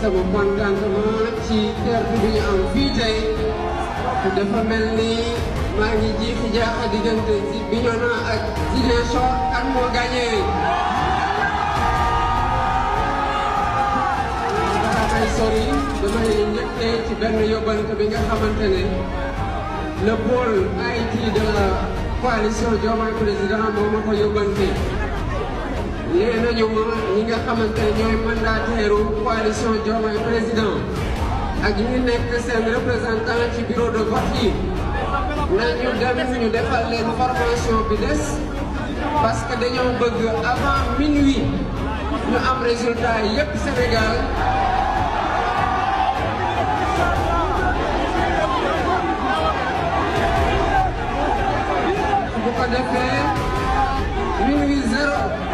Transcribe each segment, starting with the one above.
sama contentement ci tertu bi ñu am fii tey dafa mel ni maa ngi jiixi jaaxa diggante Bignona ak Ziguinchor kan moo gagné. damay sori damay njëkkee ci benn yóbbante bi nga xamante ne le pôle IT de la coalition Diomaye Président moo ma ko yóbbante. nee nañu ma ñi nga xamante ne ñooy mandataire coalition Diomaye Président ak ñi nekk seen représentant ci bureau de vote yi nañu dem ñu defal leen formation bi des parce que dañoo bëgg avant minuit ñu am résultat yépp Sénégal. bu ko defee minuit 0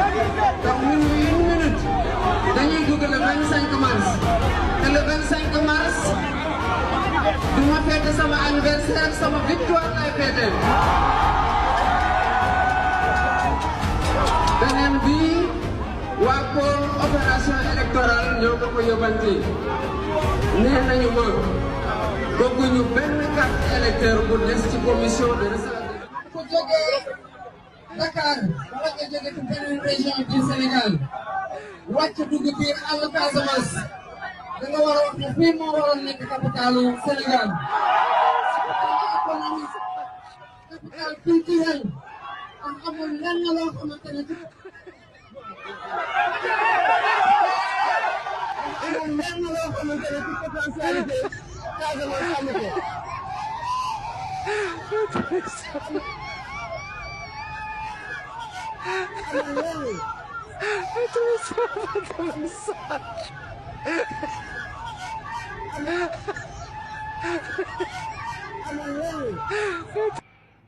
donc minuit 1 minute dañuy dugg le 25 mars te le 25 mars du ma fête sama anniversaire sama victoire lay fête. beneen bi waa pôle opération électorale ñoo ko yóbbante nee nañu ma bëgguñu benn carte électeur bu des ci commission de recensement. ku jógee Dakar wala nga jóge ci beneen région du Sénégal wàcc dugg biir àll Casamance da nga war a wax ne fii moo waroon nekk capitalu Sénégal. économique capital culturel am amul lenn loo xamante ne amul lenn loo xamante ne ci potentialité Casamance amu ko.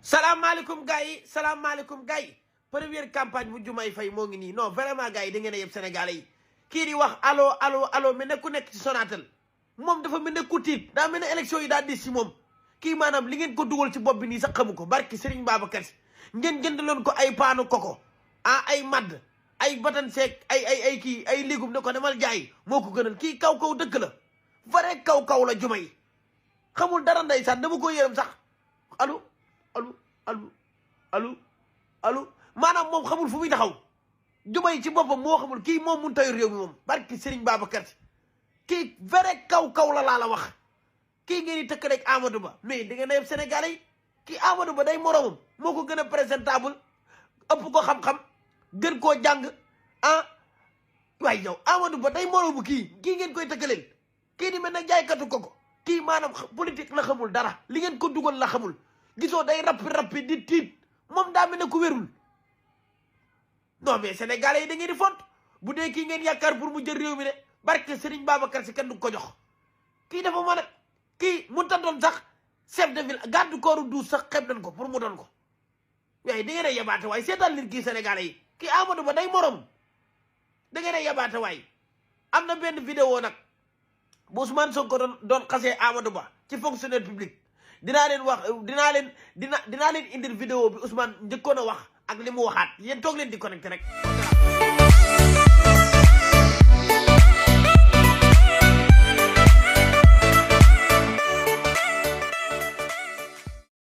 salaamaaleykum gars yi salaamaaleykum gars yi première campagne bu Diomaye Faye moo ngi nii non vraiment gars yi da ngeen a yeb Sénégalais yi kii di wax allo allo allo mel ne ku nekk ci Sonatel moom dafa mel ne ku tiit daa mel ne élection yi daa dis ci moom kii maanaam li ngeen ko dugal ci bopp bi nii sax xamu ko barki Serigne Babacar Si ngeen jëndaloon ko ay paanu koko ay madd ay batan seeg ay kii ay légume ne ko demal jaay moo ko gënal kii kaw dëkk la vrai kaw la Diomaye xamul dara ndeysaan dama ko yërëm sax allo allo maanaam moom xamul fu muy taxaw Diomaye ci boppam moo xamul kii moom mun tayu réew mi moom barki Serigne Babacar Si kii vrai kaw la laa la wax kii ngeen di tëkk rek Amadou Ba mais da ngeen a yeb Sénégalais yi kii Amadou Ba day moromam moo ko gën a présentable ëpp ko xam-xam gën koo jàng waaye yow Amadou Ba day moromu kii ngeen koy tëkkaleen kii di mel na jaaykatu koko kii maanaam politique la xamul dara li ngeen ko dugal la xamul gisoo day rappi di tiit moom daa mel ne ku wérul non mais Sénégalais yi da ngeen di font bu dee kii ngeen yaakaar pour mu jël réew mi de barke Serigne Babacar Si kenn du ko jox kii dafa mën a kii mu ta doon sax chef de ville garde corps du sax xeeb nañ ko pour mu doon ko waaye da ngeen a yabaate waaye seetaan leen kii Sénégalais yi kii Amadou Ba day morom da ngeen a yabaate waaye am na benn vidéo nag bu Ousmane Sonko doon xasee Amadou Ba ci fonctionnaire public dinaa leen indil vidéo bi Ousmane njëkkoon a wax ak li mu waxaat yéen toog leen di connecté rek